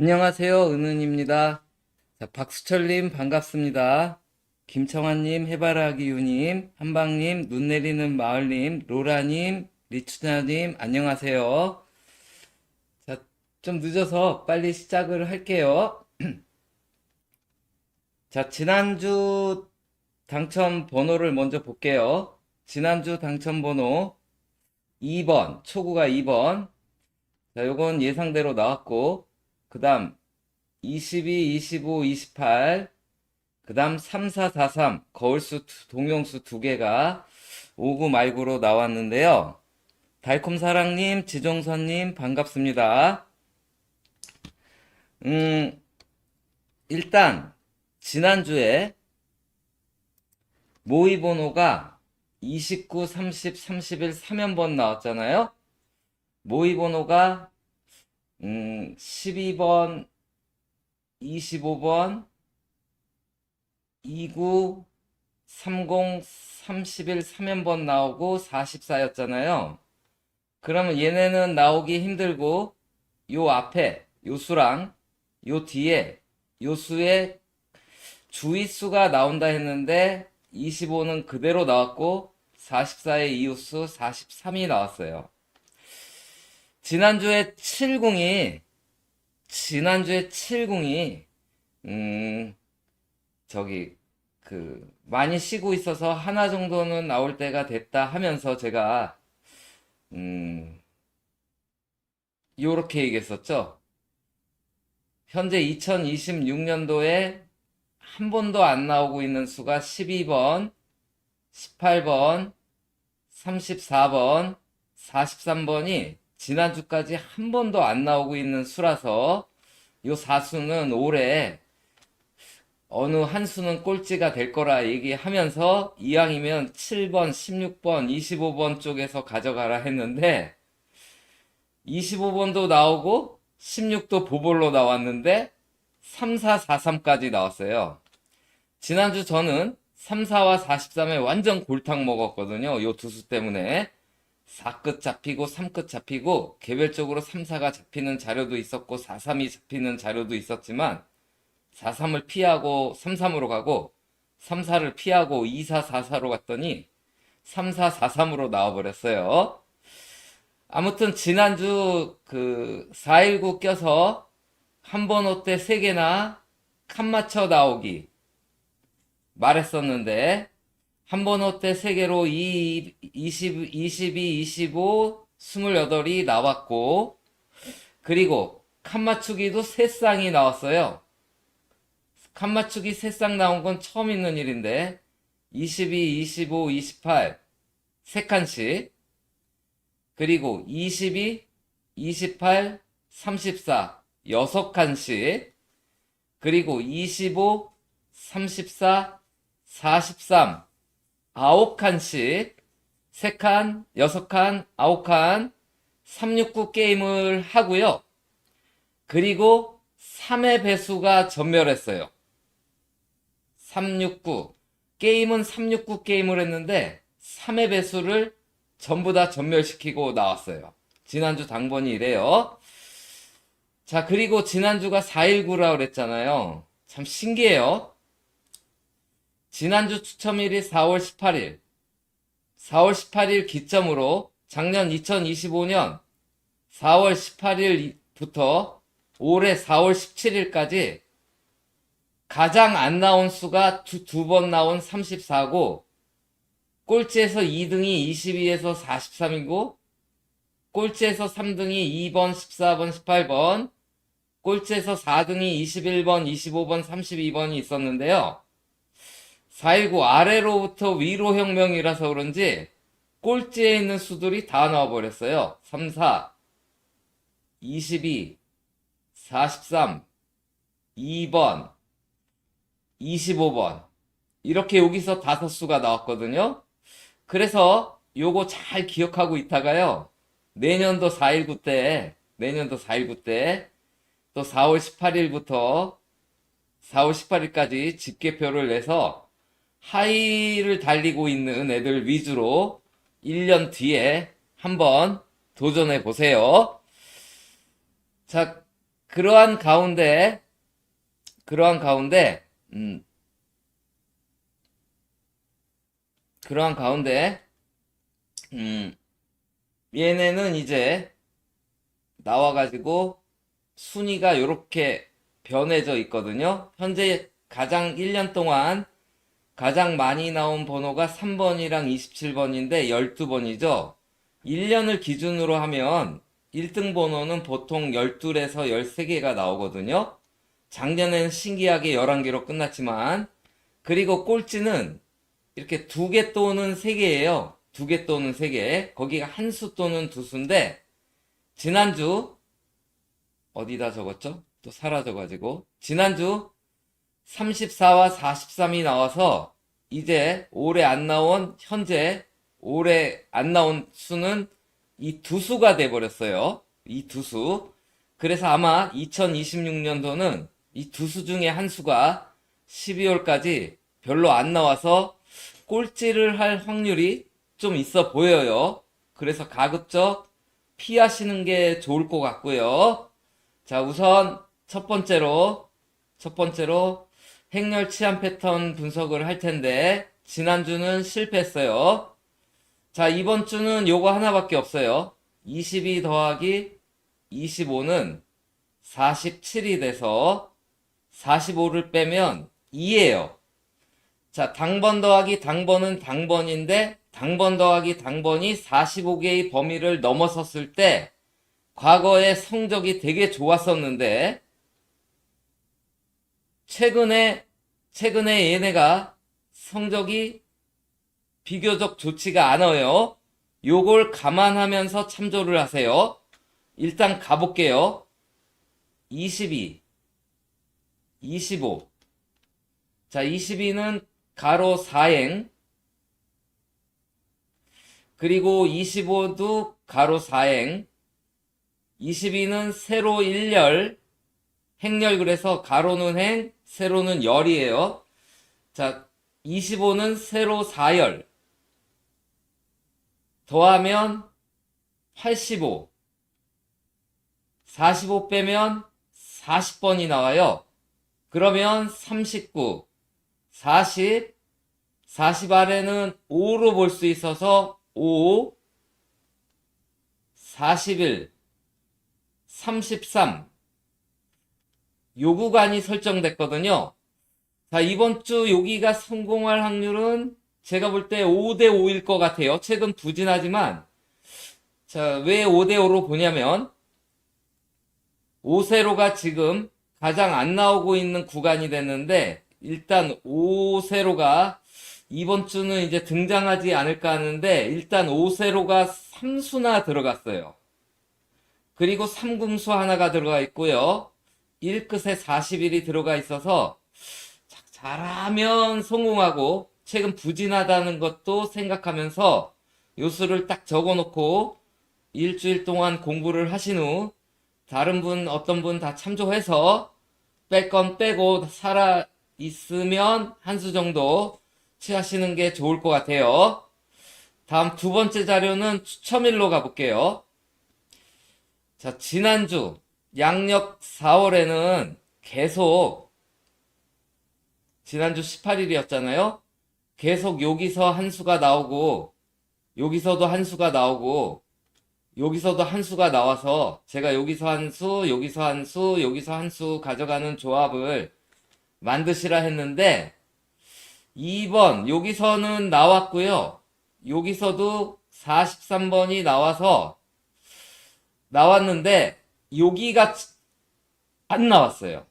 안녕하세요. 은은입니다. 자, 박수철님 반갑습니다. 김청환님, 해바라기유님, 한방님, 눈 내리는 마을님, 로라님, 리추나님, 안녕하세요. 자, 좀 늦어서 빨리 시작을 할게요. 자, 지난주 당첨 번호를 먼저 볼게요. 지난주 당첨 번호 2번, 초구가 2번. 자, 요건 예상대로 나왔고, 그 다음 22, 25, 28, 그 다음 3443, 거울수, 동용수 두 개가 5구 말구로 나왔는데요. 달콤사랑님, 지종선님, 반갑습니다. 음, 일단, 지난주에 모의 번호가 29, 30, 31, 3연번 나왔잖아요. 모의 번호가, 12번, 25번, 29, 30, 31, 3연번 나오고 44였잖아요. 그러면 얘네는 나오기 힘들고 요 앞에 요 수랑 요 뒤에 요 수의 주의수가 나온다 했는데 25는 그대로 나왔고 44의 이웃수 43이 나왔어요. 지난주에 70이 지난주에 70이 저기 많이 쉬고 있어서 하나 정도는 나올 때가 됐다 하면서 제가 요렇게 얘기했었죠. 현재 2026년도에 한 번도 안 나오고 있는 수가 12번, 18번, 34번, 43번이 지난주까지 한 번도 안 나오고 있는 수라서 요 4수는 올해 어느 한 수는 꼴찌가 될 거라 얘기하면서 이왕이면 7번, 16번, 25번 쪽에서 가져가라 했는데 25번도 나오고 16도 보볼로 나왔는데 3, 4, 4, 3까지 나왔어요. 지난주 저는 3, 4와 43에 완전 골탕 먹었거든요. 요 두 수 때문에 4끝 잡히고 3끝 잡히고 개별적으로 3, 4가 잡히는 자료도 있었고 4, 3이 잡히는 자료도 있었지만 4, 3을 피하고 3, 3으로 가고 3, 4를 피하고 2, 4, 4, 4로 갔더니 3, 4, 4, 3으로 나와버렸어요. 아무튼 지난주 419 껴서 한 번호 때 3개나 칸 맞춰 나오기 말했었는데 한 번호 때 3개로 20, 22, 25, 28이 나왔고 그리고 칸 맞추기도 3쌍이 나왔어요. 칸 맞추기 3쌍 나온 건 처음 있는 일인데 22, 25, 28 3칸씩 그리고 22, 28, 34 6칸씩 그리고 25, 34, 43 9칸씩 3칸, 6칸, 9칸 369 게임을 하고요. 그리고 3의 배수가 전멸했어요. 369 게임은 369 게임을 했는데 3의 배수를 전부 다 전멸시키고 나왔어요. 지난주 당번이 이래요. 자, 그리고 지난주가 419라고 그랬잖아요. 참 신기해요. 지난주 추첨일이 4월 18일. 4월 18일 기점으로 작년 2025년 4월 18일부터 올해 4월 17일까지 가장 안 나온 수가 두 번 나온 34고 꼴찌에서 2등이 22에서 43이고 꼴찌에서 3등이 2번, 14번, 18번 꼴찌에서 4등이 21번, 25번, 32번이 있었는데요. 419 아래로부터 위로 혁명이라서 그런지 꼴찌에 있는 수들이 다 나와버렸어요. 34, 22, 43, 2번, 25번 이렇게 여기서 5수가 나왔거든요. 그래서 요거 잘 기억하고 있다가요. 내년도 419 때 또 4월 18일부터 4월 18일까지 집계표를 내서 하이를 달리고 있는 애들 위주로 1년 뒤에 한번 도전해 보세요. 자, 그러한 가운데, 그러한 가운데, 음, 그러한 가운데, 음, 얘네는 이제 나와가지고 순위가 요렇게 변해져 있거든요. 현재 가장 1년 동안 가장 많이 나온 번호가 3번이랑 27번인데 12번이죠. 1년을 기준으로 하면 1등 번호는 보통 12에서 13개가 나오거든요. 작년에는 신기하게 11개로 끝났지만, 그리고 꼴찌는 이렇게 2개 또는 3개예요. 2개 또는 3개. 거기가 한 수 또는 두 수인데, 지난주, 어디다 적었죠? 또 사라져가지고. 지난주 34와 43이 나와서 이제 올해 안 나온 수는 이 두 수가 돼버렸어요. 이 두 수. 그래서 아마 2026년도는 이 두 수 중에 한 수가 12월까지 별로 안 나와서 꼴찌를 할 확률이 좀 있어 보여요. 그래서 가급적 피하시는 게 좋을 것 같고요. 자, 우선 첫 번째로 행렬 치안 패턴 분석을 할 텐데, 지난주는 실패했어요. 자, 이번 주는 요거 하나밖에 없어요. 22 더하기 25는 47이 돼서 45를 빼면 2예요. 자, 당번 더하기 당번은 당번인데, 당번 더하기 당번이 45개의 범위를 넘어섰을 때, 과거에 성적이 되게 좋았었는데, 최근에 얘네가 성적이 비교적 좋지가 않아요. 요걸 감안하면서 참조를 하세요. 일단 가볼게요. 22, 25. 자, 22는 가로 4행, 그리고 25도 가로 4행, 22는 세로 1열, 행렬 그래서 가로는 행, 세로는 열이에요. 자, 25는 세로 4열. 더하면 85. 45 빼면 40번이 나와요. 그러면 39, 40 아래는 5로 볼 수 있어서 5, 41, 33. 요 구간이 설정됐거든요. 자, 이번 주 여기가 성공할 확률은 제가 볼 때 5대 5일 것 같아요. 최근 부진하지만, 자, 왜 5대 5로 보냐면, 5세로가 지금 가장 안 나오고 있는 구간이 됐는데, 일단 5세로가 이번 주는 이제 등장하지 않을까 하는데, 일단 5세로가 3수나 들어갔어요. 그리고 3금수 하나가 들어가 있고요. 1끝에 40일이 들어가 있어서 잘하면 성공하고 최근 부진하다는 것도 생각하면서 요수를 딱 적어놓고 일주일 동안 공부를 하신 후 다른 분 어떤 분 다 참조해서 뺄 건 빼고 살아 있으면 한 수 정도 취하시는 게 좋을 것 같아요. 다음 두 번째 자료는 추첨일로 가볼게요. 자, 지난주 양력 4월에는 계속 지난주 18일이었잖아요. 계속 여기서 한 수가 나오고 여기서도 한 수가 나오고 여기서도 한 수가 나와서 제가 여기서 한 수, 여기서 한 수, 여기서 한 수 가져가는 조합을 만드시라 했는데 2번 여기서는 나왔고요. 여기서도 43번이 나왔는데 여기가 안 나왔어요.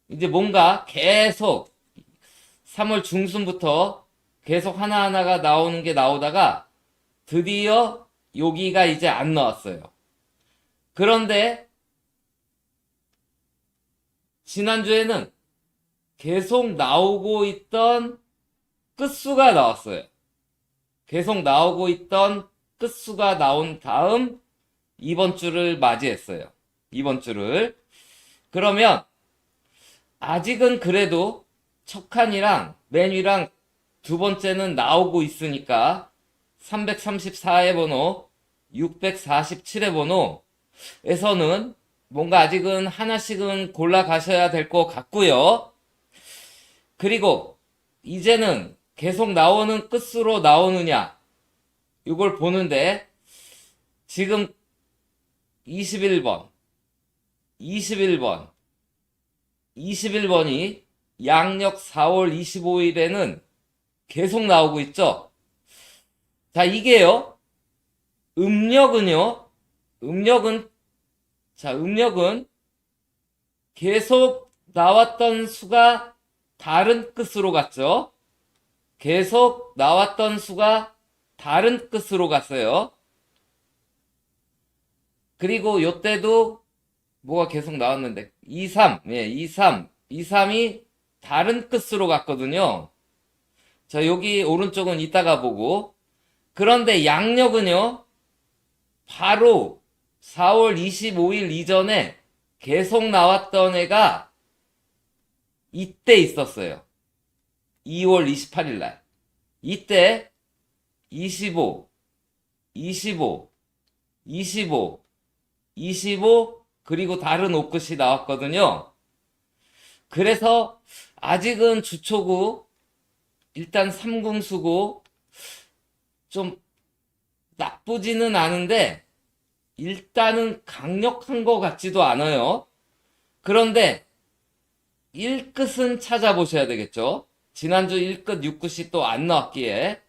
이제 뭔가 계속 3월 중순부터 계속 하나하나가 나오는 게 나오다가 드디어 여기가 이제 안 나왔어요. 그런데 지난주에는 계속 나오고 있던 끝수가 나왔어요. 계속 나오고 있던 끝수가 나온 다음 이번 주를 맞이했어요. 이번 주를. 그러면 아직은 그래도 첫 칸이랑 맨 위랑 두 번째는 나오고 있으니까 334의 번호, 647의 번호에서는 뭔가 아직은 하나씩은 골라 가셔야 될 것 같고요. 그리고 이제는 계속 나오는 끝수로 나오느냐, 이걸 보는데, 지금 21번, 21번, 21번이 양력 4월 25일에는 계속 나오고 있죠. 자, 이게요, 음력은요, 음력은 계속 나왔던 수가 다른 끝으로 갔죠. 계속 나왔던 수가 다른 끝으로 갔어요. 그리고 요때도 뭐가 계속 나왔는데 23, 예, 23이 다른 끝으로 갔거든요. 자, 여기 오른쪽은 이따가 보고, 그런데 양력은요, 바로 4월 25일 이전에 계속 나왔던 애가 이때 있었어요. 2월 28일 날. 이때 25, 25, 25, 25, 그리고 다른 옷끝이 나왔거든요. 그래서 아직은 주초고, 일단 삼궁수고, 좀 나쁘지는 않은데, 일단은 강력한 것 같지도 않아요. 그런데 1끝은 찾아보셔야 되겠죠. 지난주 1끝 6끝이 또 안 나왔기에.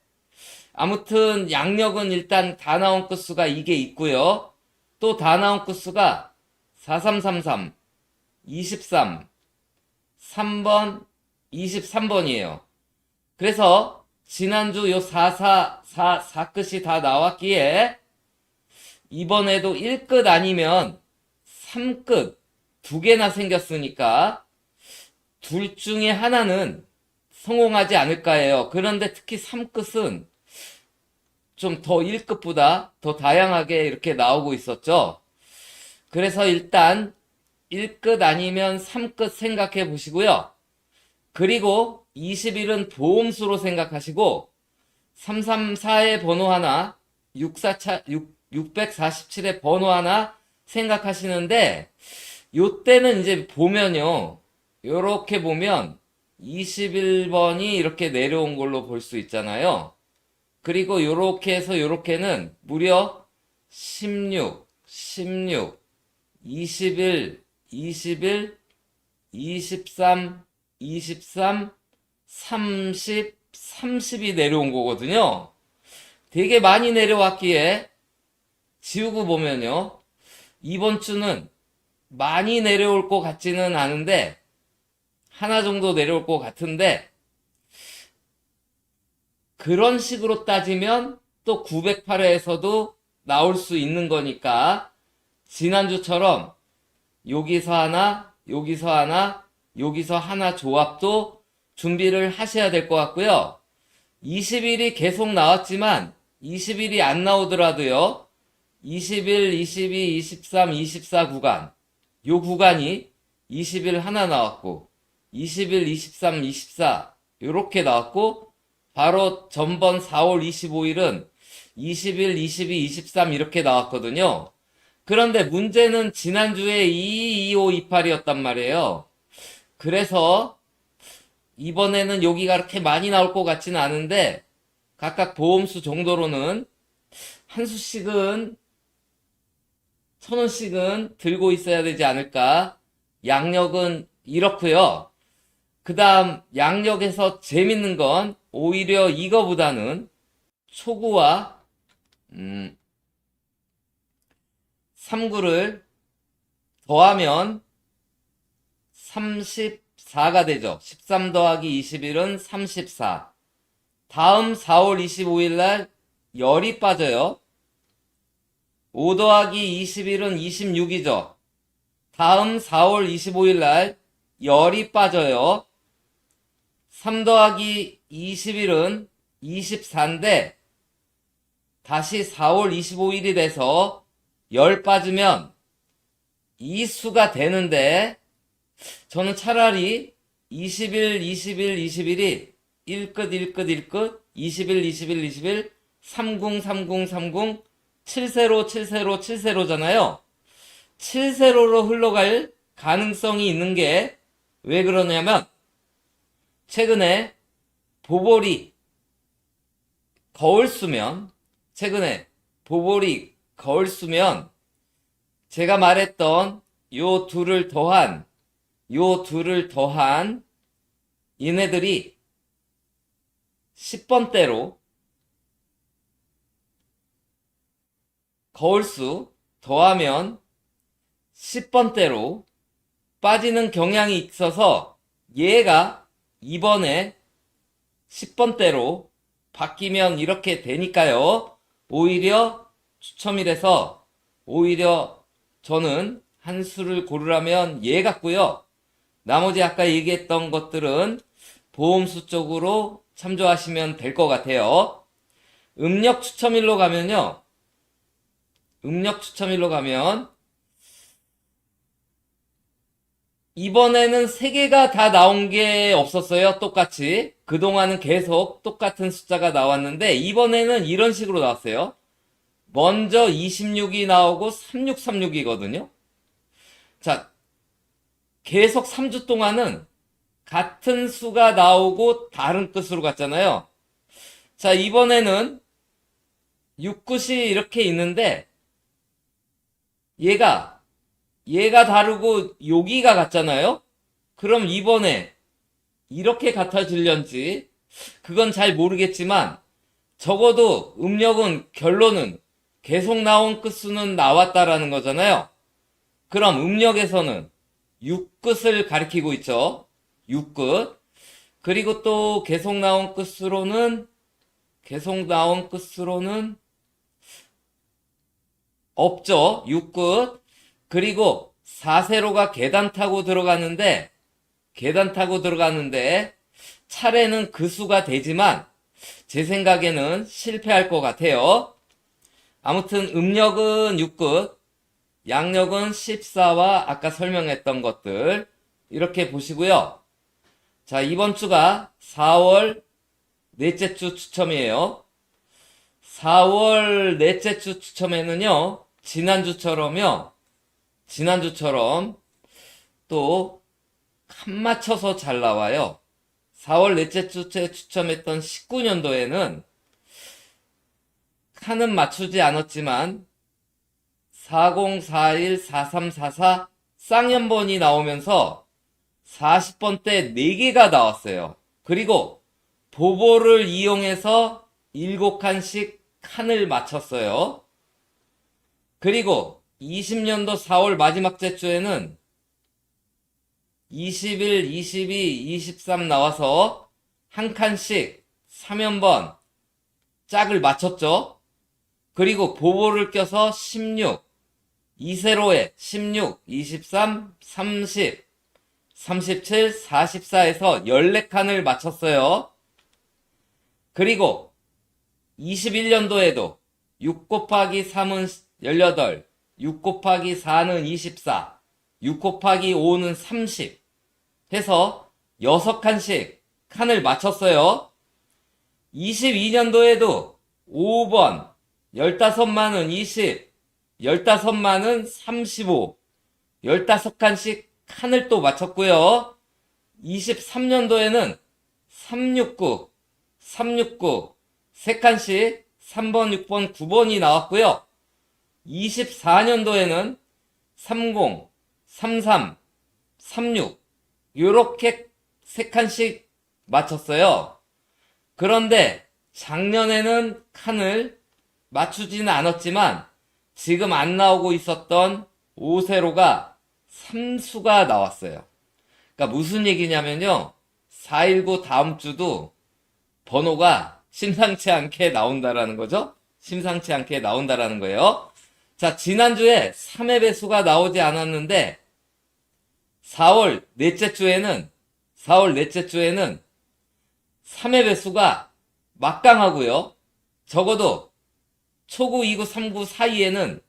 아무튼 양력은 일단 다 나온 끝수가 이게 있고요. 또 다 나온 끝수가 4333, 23, 3번, 23번이에요. 그래서 지난주 요 4끝이 다 나왔기에 이번에도 1끝 아니면 3끝 두 개나 생겼으니까 둘 중에 하나는 성공하지 않을까 해요. 그런데 특히 3끝은 좀 더 1끝보다 더 다양하게 이렇게 나오고 있었죠. 그래서 일단 1끝 아니면 3끝 생각해 보시고요. 그리고 20일은 보험수로 생각하시고 334의 번호 하나, 647의 번호 하나 생각하시는데, 요때는 이제 보면요, 요렇게 보면 21번이 이렇게 내려온 걸로 볼 수 있잖아요. 그리고 요렇게 해서 요렇게는 무려 16, 16, 21, 21, 23, 23, 30, 30이 내려온 거거든요. 되게 많이 내려왔기에 지우고 보면요, 이번 주는 많이 내려올 것 같지는 않은데 하나 정도 내려올 것 같은데, 그런 식으로 따지면 또 908회에서도 나올 수 있는 거니까 지난주처럼 여기서 하나, 여기서 하나, 여기서 하나 조합도 준비를 하셔야 될 것 같고요. 20일이 계속 나왔지만 20일이 안 나오더라도요, 21, 22, 23, 24 구간, 요 구간이 20일 하나 나왔고 21, 23, 24 요렇게 나왔고, 바로 전번 4월 25일은 21, 22, 23 이렇게 나왔거든요. 그런데 문제는 지난주에 2, 25, 28이었단 말이에요. 그래서 이번에는 여기가 그렇게 많이 나올 것 같지는 않은데, 각각 보험수 정도로는 한 수씩은, 1,000원씩은 들고 있어야 되지 않을까. 양력은 이렇고요. 그 다음 양력에서 재밌는 건 오히려 이거보다는 초구와 3구를 더하면 34가 되죠. 13 더하기 21은 34. 다음 4월 25일 날 열이 빠져요. 5 더하기 21은 26이죠. 다음 4월 25일 날 열이 빠져요. 3 더하기 21은 24인데 다시 4월 25일이 돼서 열 빠지면 이 수가 되는데, 저는 차라리 21, 21, 21이 1끝, 1끝, 1끝, 21, 21, 21, 30, 30, 30, 7세로, 7세로, 7세로잖아요. 7세로로 흘러갈 가능성이 있는 게 왜 그러냐면 최근에 보볼이 거울 쓰면 제가 말했던 요 둘을 더한 얘네들이 10번대로 거울수 더하면 10번대로 빠지는 경향이 있어서 얘가 이번에 10번대로 바뀌면 이렇게 되니까요. 오히려 추첨이라서 오히려 저는 한 수를 고르라면 얘 같고요. 나머지 아까 얘기했던 것들은 보험수 쪽으로 참조하시면 될 것 같아요. 음력 추첨일로 가면 이번에는 3개가 다 나온 게 없었어요. 똑같이. 그동안은 계속 똑같은 숫자가 나왔는데 이번에는 이런 식으로 나왔어요. 먼저 26이 나오고 3636이거든요. 자, 계속 3주 동안은 같은 수가 나오고 다른 끝으로 갔잖아요. 자, 이번에는 6끝이 이렇게 있는데 얘가 다르고 여기가 같잖아요. 그럼 이번에 이렇게 같아질련지 그건 잘 모르겠지만 적어도 음력은 결론은 계속 나온 끝수는 나왔다라는 거잖아요. 그럼 음력에서는 6끝을 가리키고 있죠. 6끝. 그리고 또 계속 나온 끝수로는 없죠. 6끝. 그리고 4세로가 계단 타고 들어가는데 차례는 그 수가 되지만 제 생각에는 실패할 것 같아요. 아무튼 음력은 6끝, 양력은 14와 아까 설명했던 것들 이렇게 보시고요. 자, 이번 주가 4월 넷째 주 추첨이에요. 4월 넷째 주 추첨에는요. 지난주처럼 또 칸 맞춰서 잘 나와요. 4월 넷째 주에 추첨했던 19년도에는 칸은 맞추지 않았지만 40, 41, 43, 44 쌍연번이 나오면서 40번대 4개가 나왔어요. 그리고 보보를 이용해서 7칸씩 칸을 맞췄어요. 그리고 20년도 4월 마지막 주에는 21, 22, 23 나와서 한 칸씩 3연번 짝을 맞췄죠. 그리고 보보를 껴서 16, 2세로에 16, 23, 30, 37, 44에서 14칸을 맞췄어요. 그리고 21년도에도 6 곱하기 3은 18, 6 곱하기 4는 24, 6 곱하기 5는 30 해서 6칸씩 칸을 맞췄어요. 22년도에도 5번 15만은 20, 15만은 35, 15칸씩 칸을 또 맞췄고요. 23년도에는 369, 3칸씩 3번, 6번, 9번이 나왔고요. 24년도에는 30, 33, 36 요렇게 3칸씩 맞췄어요. 그런데 작년에는 칸을 맞추지는 않았지만 지금 안 나오고 있었던 5세로가 3수가 나왔어요. 그러니까 무슨 얘기냐면요. 419 다음 주도 번호가 심상치 않게 나온다라는 거죠. 심상치 않게 나온다라는 거예요. 자, 지난주에 3회 배수가 나오지 않았는데 4월 넷째 주에는 3회 배수가 막강하고요. 적어도 초구, 2구, 3구 사이에는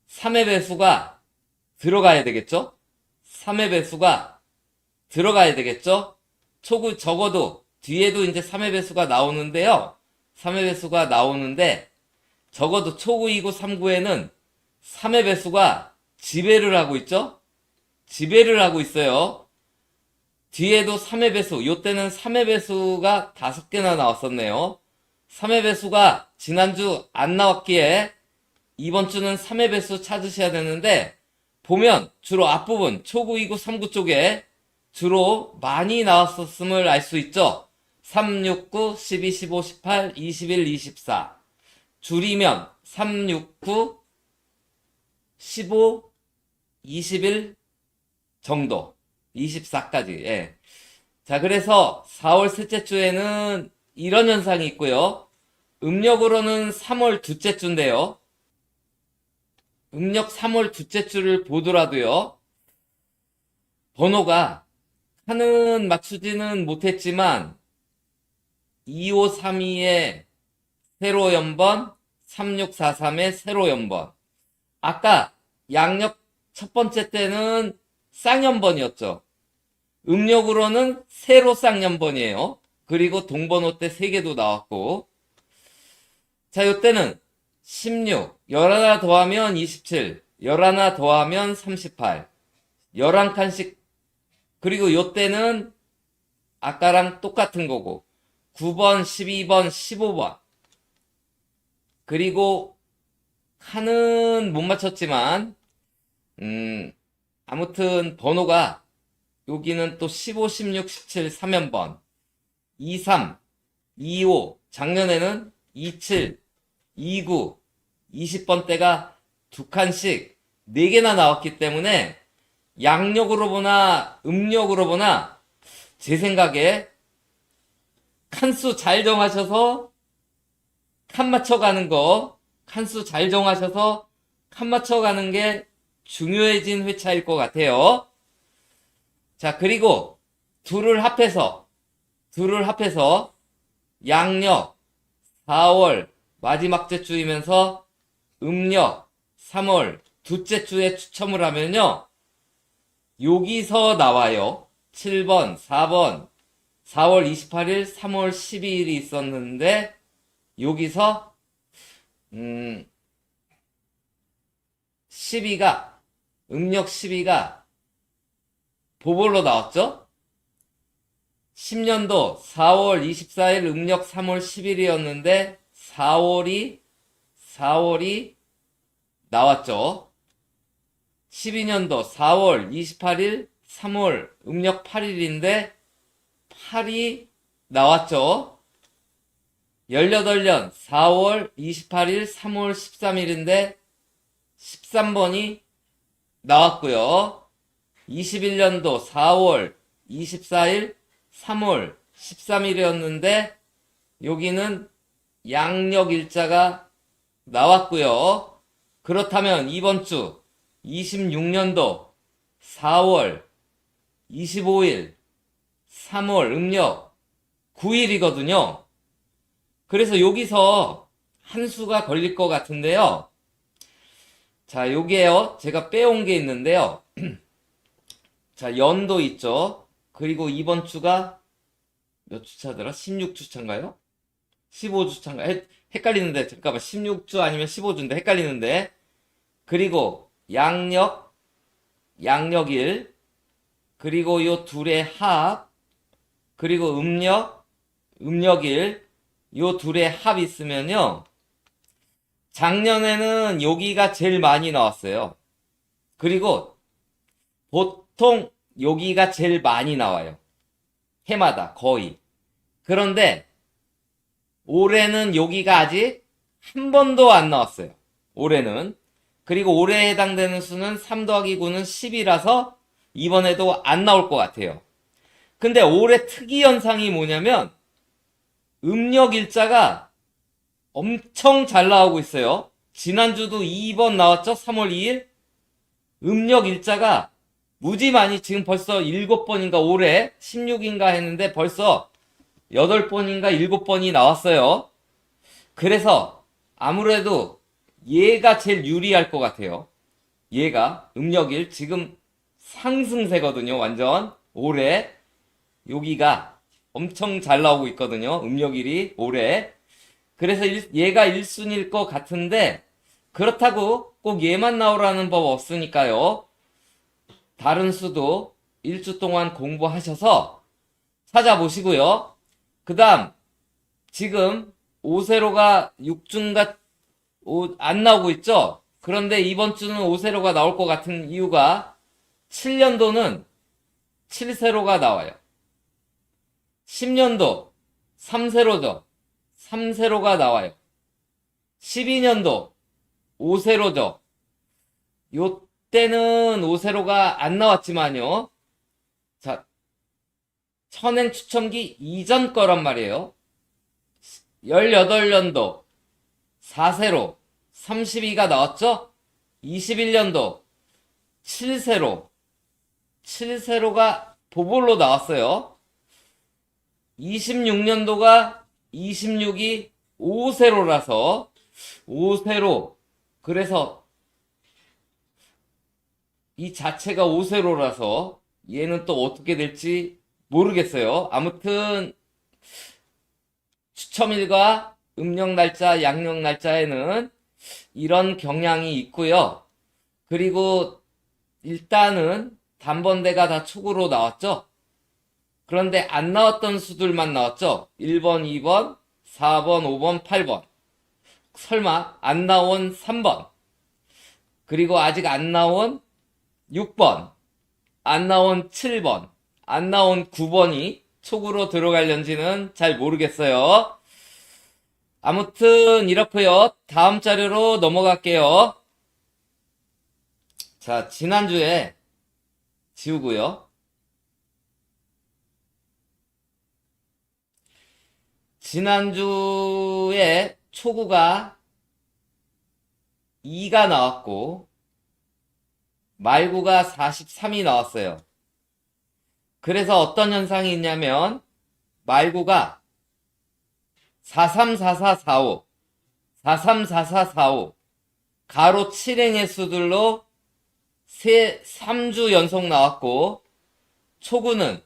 3회 배수가 들어가야 되겠죠? 3회 배수가 들어가야 되겠죠? 초구 적어도 뒤에도 이제 3회 배수가 나오는데요. 3회 배수가 나오는데 적어도 초구, 2구, 3구에는 3회 배수가 지배를 하고 있죠? 지배를 하고 있어요. 뒤에도 3의 배수, 요때는 3의 배수가 5개나 나왔었네요. 3의 배수가 지난주 안 나왔기에 이번 주는 3의 배수 찾으셔야 되는데, 보면 주로 앞부분 초구, 2구, 3구 쪽에 주로 많이 나왔었음을 알 수 있죠. 3, 6, 9, 12, 15, 18, 21, 24. 줄이면 3, 6, 9, 15, 21 정도. 24까지. 예. 자, 그래서 4월 셋째 주에는 이런 현상이 있고요. 음력으로는 3월 둘째 주인데요. 음력 3월 둘째 주를 보더라도요. 번호가 하는 맞추지는 못했지만 2532의 세로 연번, 3643의 세로 연번. 아까 양력 첫 번째 때는 쌍연번이었죠. 음력으로는 세로 쌍연번이에요. 그리고 동번호 때 3개도 나왔고. 자, 요때는 16, 11 더하면 27, 11 더하면 38, 11칸씩. 그리고 요때는 아까랑 똑같은 거고 9번, 12번, 15번. 그리고 칸은 못 맞췄지만 아무튼 번호가 여기는 또 15, 16, 17, 3연번 23, 25, 작년에는 27, 29, 20번 대가 2칸씩 4개나 나왔기 때문에 양력으로 보나 음력으로 보나 제 생각에 칸수 잘 정하셔서 칸 맞춰가는 거, 칸수 잘 정하셔서 칸 맞춰가는 게 중요해진 회차일 것 같아요. 자, 그리고 둘을 합해서 양력 4월 마지막 째 주이면서 음력 3월 둘째 주에 추첨을 하면요. 여기서 나와요. 7번, 4번, 4월 28일, 3월 12일이 있었는데 여기서 12가 음력 12가 보볼로 나왔죠? 10년도 4월 24일 음력 3월 10일이었는데 4월이 나왔죠. 12년도 4월 28일 3월 음력 8일인데 8이 나왔죠. 18년 4월 28일 3월 13일인데 13번이 나왔고요. 21년도 4월 24일 3월 13일이었는데 여기는 양력 일자가 나왔고요. 그렇다면 이번 주 26년도 4월 25일 3월 음력 9일이거든요. 그래서 여기서 한 수가 걸릴 것 같은데요. 자, 요게요. 제가 빼온 게 있는데요. 자, 연도 있죠. 그리고 이번 주가 몇 주차더라? 16주차인가요? 15주차인가요? 헷갈리는데, 잠깐만. 16주 아니면 15주인데 헷갈리는데. 그리고 양력일. 그리고 요 둘의 합. 그리고 음력일. 요 둘의 합 있으면요. 작년에는 여기가 제일 많이 나왔어요. 그리고 보통 여기가 제일 많이 나와요. 해마다 거의. 그런데 올해는 여기가 아직 한 번도 안 나왔어요. 올해는. 그리고 올해에 해당되는 수는 3 더하기 9는 10이라서 이번에도 안 나올 것 같아요. 근데 올해 특이 현상이 뭐냐면 음력 일자가 엄청 잘 나오고 있어요. 지난주도 2번 나왔죠? 3월 2일. 음력 일자가 무지 많이 지금 벌써 7번인가 올해 16인가 했는데 벌써 8번인가 7번이 나왔어요. 그래서 아무래도 얘가 제일 유리할 것 같아요. 얘가 음력일 지금 상승세거든요. 완전 올해 여기가 엄청 잘 나오고 있거든요. 음력일이 올해. 그래서 얘가 1순위일 것 같은데 그렇다고 꼭 얘만 나오라는 법 없으니까요. 다른 수도 일주 동안 공부하셔서 찾아보시고요. 그 다음 지금 5세로가 6중가 안 나오고 있죠? 그런데 이번 주는 5세로가 나올 것 같은 이유가 7년도는 7세로가 나와요. 10년도 3세로죠. 3세로가 나와요. 12년도 5세로죠. 요때는 5세로가 안 나왔지만요. 자, 천행 추첨기 이전 거란 말이에요. 18년도 4세로 32가 나왔죠? 21년도 7세로가 보볼로 나왔어요. 26년도가 26이 5세로라서 5세로, 그래서 이 자체가 5세로라서 얘는 또 어떻게 될지 모르겠어요. 아무튼 추첨일과 음력 날짜, 양력 날짜에는 이런 경향이 있고요. 그리고 일단은 단번대가 다 촉으로 나왔죠. 그런데 안 나왔던 수들만 나왔죠. 1번, 2번, 4번, 5번, 8번. 설마 안 나온 3번. 그리고 아직 안 나온 6번. 안 나온 7번. 안 나온 9번이 촉으로 들어갈는지는 잘 모르겠어요. 아무튼 이렇고요. 다음 자료로 넘어갈게요. 자, 지난주에 지우고요. 지난주에 초구가 2가 나왔고 말구가 43이 나왔어요. 그래서 어떤 현상이 있냐면 말구가 434445 434445 가로 7행의 수들로 3주 연속 나왔고 초구는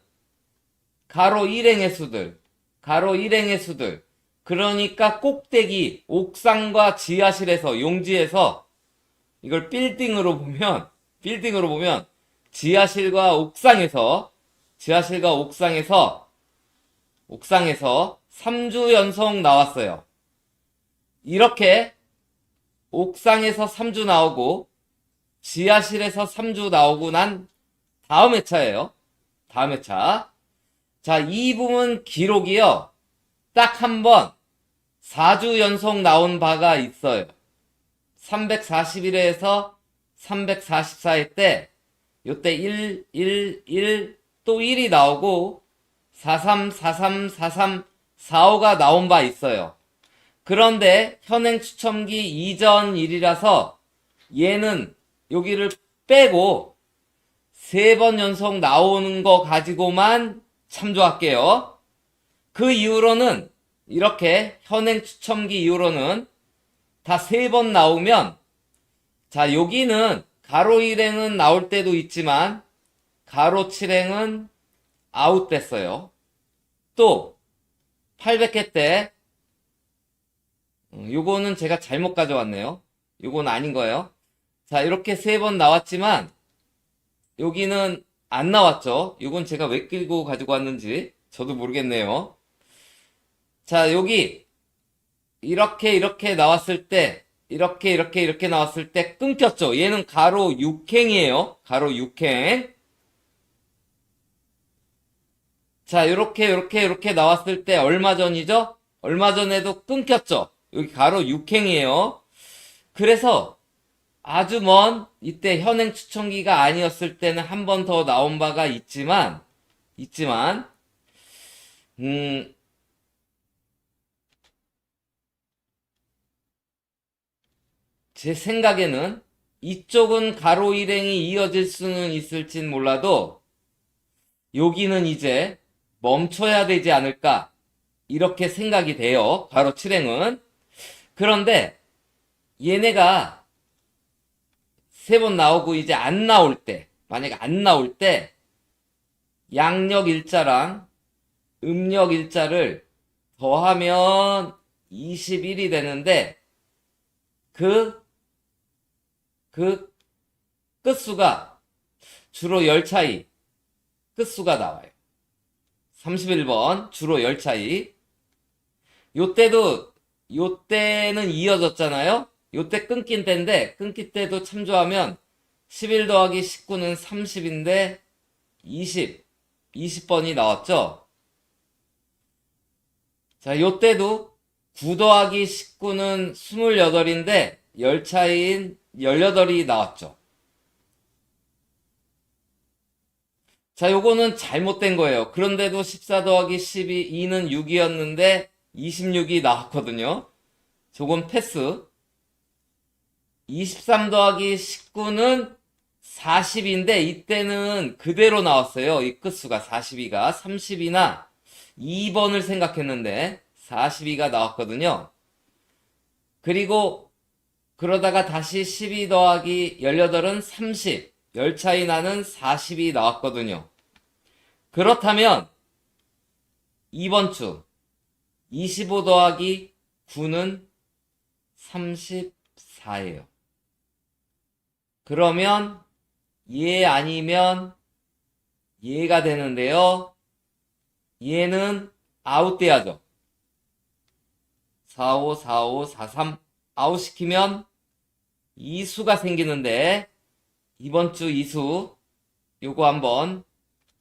가로 1행의 수들 가로 1행의 수들, 그러니까 꼭대기 옥상과 지하실에서 용지에서 이걸 빌딩으로 보면 지하실과 옥상에서 3주 연속 나왔어요. 이렇게 옥상에서 3주 나오고 지하실에서 3주 나오고 난 다음 회차예요. 다음 회차. 자, 이 부분 기록이요. 딱 한 번 4주 연속 나온 바가 있어요. 341회에서 344회 때 요때 1, 1, 1, 또 1이 나오고 43, 43, 43, 45가 나온 바 있어요. 그런데 현행 추첨기 이전 일이라서 얘는 여기를 빼고 3번 연속 나오는 거 가지고만 참조할게요. 그 이후로는 이렇게 현행 추첨기 이후로는 다 3번 나오면, 자, 여기는 가로 1행은 나올 때도 있지만 가로 7행은 아웃됐어요. 또 800회 때 요거는 제가 잘못 가져왔네요. 요건 아닌 거예요. 자, 이렇게 3번 나왔지만 여기는 안 나왔죠. 이건 제가 왜 끌고 가지고 왔는지 저도 모르겠네요. 자, 여기 이렇게 나왔을 때 이렇게 나왔을 때 끊겼죠. 얘는 가로 6행이에요. 가로 6행. 자, 이렇게 나왔을 때 얼마 전이죠? 얼마 전에도 끊겼죠. 여기 가로 6행이에요. 그래서 아주 먼 이때 현행 추첨기가 아니었을 때는 한 번 더 나온 바가 있지만 제 생각에는 이쪽은 가로 1행이 이어질 수는 있을진 몰라도 여기는 이제 멈춰야 되지 않을까 이렇게 생각이 돼요. 가로 7행은. 그런데 얘네가 3번 나오고 이제 안 나올 때, 만약에 안 나올 때 양력 일자랑 음력 일자를 더하면 21이 되는데 그 그 끝수가 주로 열 차이 끝수가 나와요. 31번 주로 열 차이. 요때는 이어졌잖아요. 요때 끊긴 때인데 끊길 때도 참조하면 11 더하기 19는 30인데 20번이 나왔죠. 자, 요때도 9 더하기 19는 28인데 열 차이인 18이 나왔죠. 자, 요거는 잘못된 거예요. 그런데도 14 더하기 2는 6이었는데 26이 나왔거든요. 저건 패스. 23 더하기 19는 40인데 이때는 그대로 나왔어요. 이 끝수가 42가 30이나 2번을 생각했는데 42가 나왔거든요. 그리고 그러다가 다시 12 더하기 18은 30, 열 차이 나는 40이 나왔거든요. 그렇다면 이번 주 25 더하기 9는 34예요. 그러면 얘 아니면 얘가 되는데요. 얘는 아웃돼야죠. 45, 45, 43 아웃시키면 이수가 생기는데 이번 주 이수 요거 한번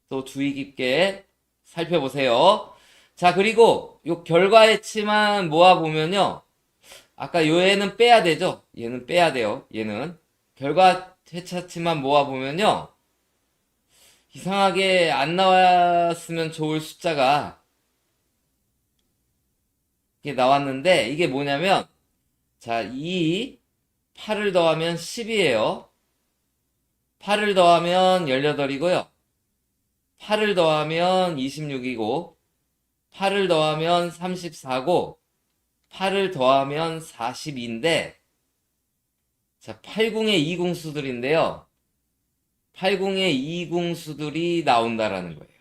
또 주의 깊게 살펴보세요. 자, 그리고 요 결과해치만 모아보면요. 아까 요 애는 빼야 되죠? 얘는 빼야 돼요. 얘는. 결과해치만 모아보면요. 이상하게 안 나왔으면 좋을 숫자가 이게 나왔는데 이게 뭐냐면 자, 8을 더하면 10이에요. 8을 더하면 18이고요. 8을 더하면 26이고 8을 더하면 34고 8을 더하면 42인데 자, 80의 이공수들인데요. 80의 이공수들이 나온다라는 거예요.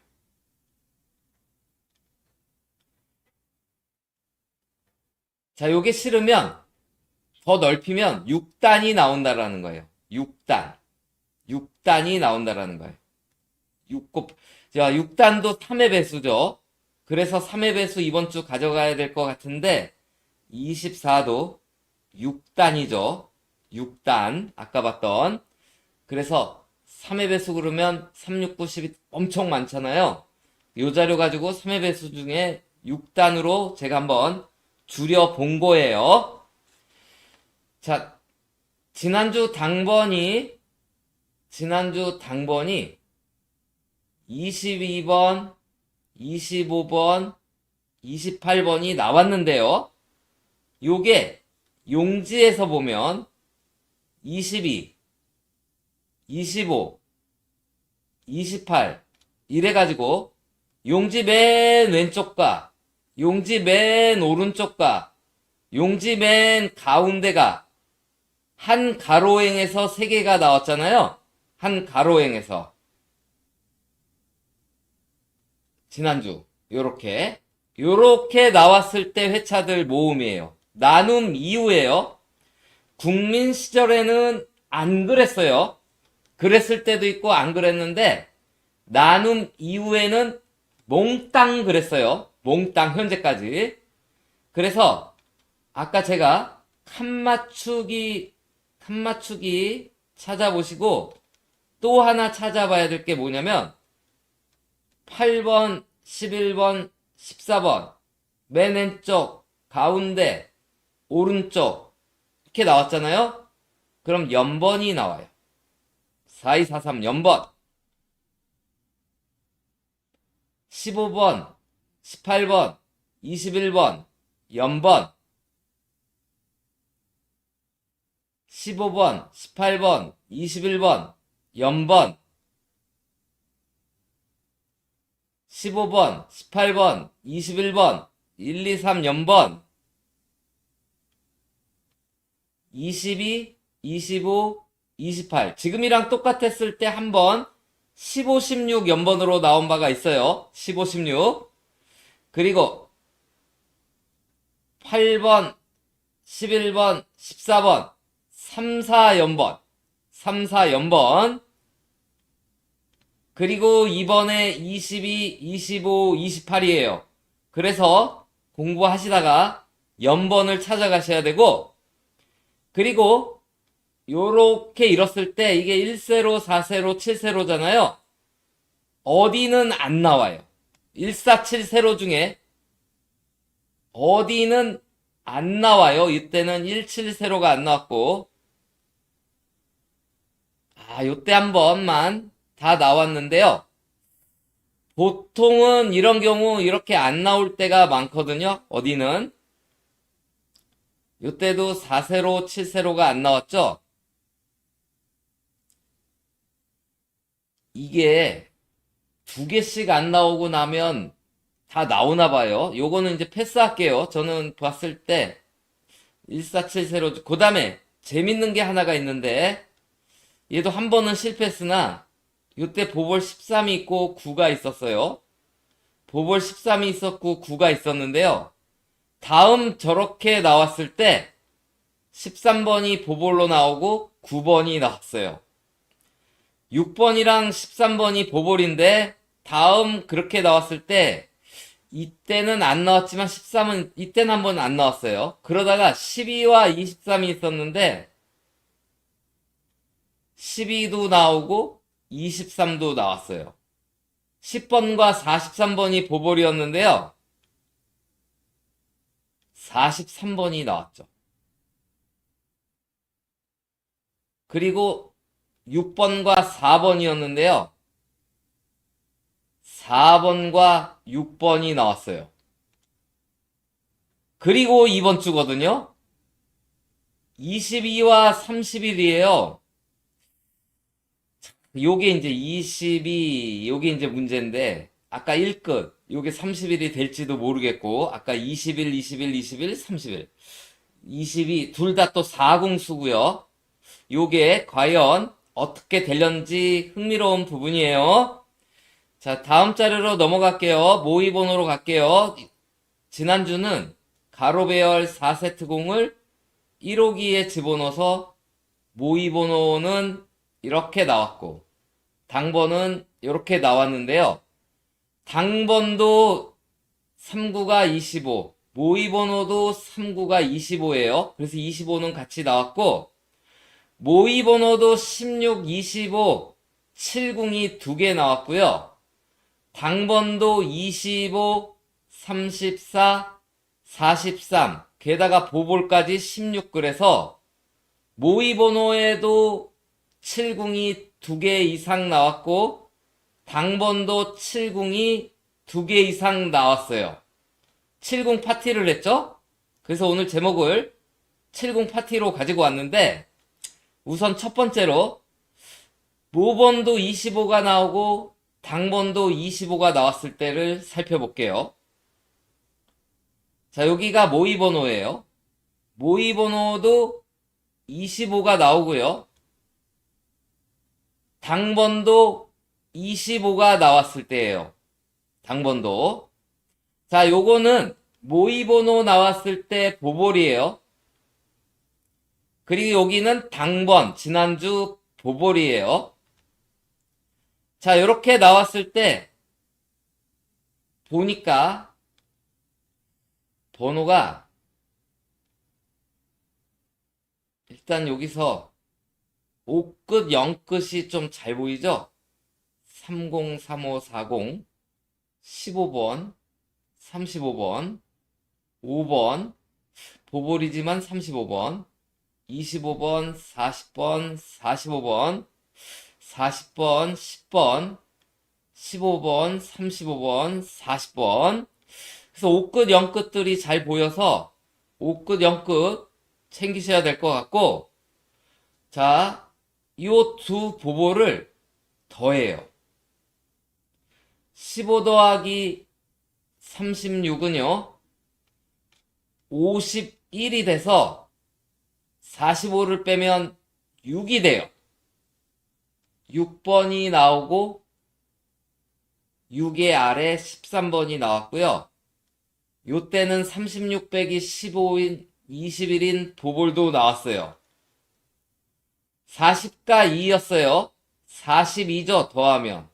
자, 요게 싫으면 더 넓히면 6단이 나온다라는 거예요. 6단. 6단이 나온다라는 거예요. 6단도 3의 배수죠. 그래서 3의 배수 이번 주 가져가야 될 것 같은데 24도 6단이죠. 6단. 아까 봤던. 그래서 3의 배수 그러면 3, 6, 9, 10이 엄청 많잖아요. 요 자료 가지고 3의 배수 중에 6단으로 제가 한번 줄여 본 거예요. 자, 지난주 당번이 22번, 25번, 28번이 나왔는데요. 요게 용지에서 보면 22, 25, 28 이래가지고 용지 맨 왼쪽과 용지 맨 오른쪽과 용지 맨 가운데가 한 가로행에서 3개가 나왔잖아요. 한 가로행에서. 지난주 요렇게 나왔을 때 회차들 모음이에요. 나눔 이후에요. 국민 시절에는 안 그랬어요. 그랬을 때도 있고 안 그랬는데 나눔 이후에는 몽땅 그랬어요. 몽땅 현재까지. 그래서 아까 제가 칸맞추기 찾아보시고 또 하나 찾아봐야 될 게 뭐냐면 8번, 11번, 14번 맨 왼쪽, 가운데, 오른쪽 이렇게 나왔잖아요. 그럼 연번이 나와요. 4243 연번. 15번, 18번, 21번 연번. 15번, 18번, 21번 연번. 15번, 18번, 21번 1, 2, 3 연번. 22, 25, 28 지금이랑 똑같았을 때 한 번 15, 16 연번으로 나온 바가 있어요. 15, 16 그리고 8번, 11번, 14번 3, 4 연번 3, 4 연번. 그리고 이번에 22, 25, 28이에요. 그래서 공부하시다가 연번을 찾아가셔야 되고, 그리고 요렇게 잃었을 때 이게 1세로, 4세로, 7세로잖아요. 어디는 안 나와요. 147세로 중에 어디는 안 나와요. 이때는 17세로가 안 나왔고, 요때 한 번만 다 나왔는데요. 보통은 이런 경우 이렇게 안 나올 때가 많거든요. 어디는. 요때도 4세로, 7세로가 안 나왔죠? 이게 두 개씩 안 나오고 나면 다 나오나 봐요. 요거는 이제 패스할게요. 저는 봤을 때 147세로, 그 다음에 재밌는 게 하나가 있는데, 얘도 한 번은 실패했으나 요때 보벌 13이 있고 9가 있었어요. 보벌 13이 있었고 9가 있었는데요. 다음 저렇게 나왔을 때 13번이 보볼로 나오고 9번이 나왔어요. 6번이랑 13번이 보볼인데 다음 그렇게 나왔을 때 이때는 안 나왔지만 13은 이때는 한 번 안 나왔어요. 그러다가 12와 23이 있었는데 12도 나오고 23도 나왔어요. 10번과 43번이 보볼이었는데요. 43번이 나왔죠. 그리고 6번과 4번이었는데요. 4번과 6번이 나왔어요. 그리고 이번 주거든요. 22와 31이에요. 요게 이제 22, 요게 이제 문제인데, 아까 1끝, 요게 30일이 될지도 모르겠고, 아까 21, 21, 21, 30일. 22, 둘 다 또 4공수고요. 요게 과연 어떻게 될런지 흥미로운 부분이에요. 자, 다음 자료로 넘어갈게요. 모의번호로 갈게요. 지난주는 가로배열 4세트 공을 1호기에 집어넣어서 모의번호는 이렇게 나왔고, 당번은 이렇게 나왔는데요. 당번도 3구가 25, 모의번호도 3구가 25예요. 그래서 25는 같이 나왔고, 모의번호도 16, 25, 70이 두 개 나왔고요. 당번도 25, 34, 43, 게다가 보볼까지 16, 그래서 모의번호에도 70이 두 개 이상 나왔고, 당번도 70이 두 개 이상 나왔어요. 70 파티를 했죠? 그래서 오늘 제목을 70 파티로 가지고 왔는데, 우선 첫 번째로 모번도 25가 나오고 당번도 25가 나왔을 때를 살펴볼게요. 자, 여기가 모의번호예요. 모의번호도 25가 나오고요. 당번도 25가 나왔을 때예요. 당번도. 자, 요거는 모의번호 나왔을 때 보볼이에요. 그리고 여기는 당번, 지난주 보볼이에요. 자, 이렇게 나왔을 때 보니까 번호가 일단 여기서 5끝, 0끝이 좀 잘 보이죠? 30, 35, 40, 15번, 35번, 5번, 보볼이지만 35번, 25번, 40번, 45번, 40번, 10번, 15번, 35번, 40번. 그래서 5끝, 0끝들이 잘 보여서 5끝, 0끝 챙기셔야 될 것 같고, 자, 이 두 보볼을 더해요. 15 더하기 36은요, 51이 돼서 45를 빼면 6이 돼요. 6번이 나오고 6의 아래 13번이 나왔고요. 요때는 36 빼기 15인 21인 보볼도 나왔어요. 40가 2였어요. 42죠, 더하면.